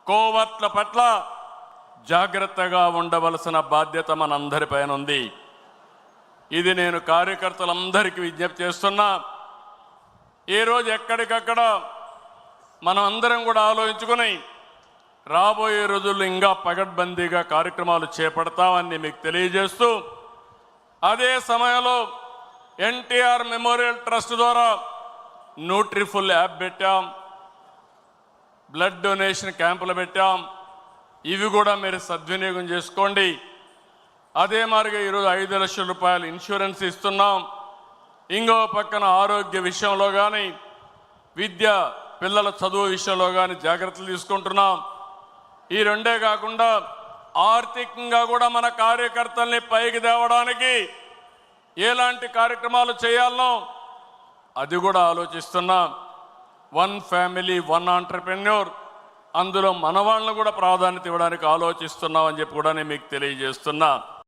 కోవర్ట్ల పట్ల జాగ్రత్తగా ఉండవలసిన బాధ్యత మనందరిపైన ఉంది. ఇది నేను కార్యకర్తలందరికీ విజ్ఞప్తి చేస్తున్నా. ఈరోజు ఎక్కడికక్కడ మనం అందరం కూడా ఆలోచించుకుని రాబోయే రోజుల్లో ఇంకా పగడ్బందీగా కార్యక్రమాలు చేపడతామని మీకు తెలియజేస్తూ, అదే సమయంలో ఎన్టీఆర్ మెమోరియల్ ట్రస్ట్ ద్వారా న్యూట్రిఫుల్ యాప్ పెట్టాం, బ్లడ్ డొనేషన్ క్యాంపులు పెట్టాం. ఇవి కూడా మీరు సద్వినియోగం చేసుకోండి. అదే మాదిరిగా ఈరోజు 5 లక్షల రూపాయలు ఇన్సూరెన్స్ ఇస్తున్నాం. ఇంకో పక్కన ఆరోగ్య విషయంలో కానీ, విద్య పిల్లల చదువు విషయంలో కానీ జాగ్రత్తలు తీసుకుంటున్నాం. ఈ రెండే కాకుండా ఆర్థికంగా కూడా మన కార్యకర్తల్ని పైకి తేవడానికి ఎలాంటి కార్యక్రమాలు చేయాలనో అది కూడా ఆలోచిస్తున్నాం. 1 ఫ్యామిలీ 1 ఆంటర్‌ప్రెన్యూర్, అందులో మన వాళ్ళను కూడా ప్రాధాన్యత ఇవ్వడానికి ఆలోచిస్తున్నాం అని చెప్పి కూడా నేను మీకు తెలియజేస్తున్నా.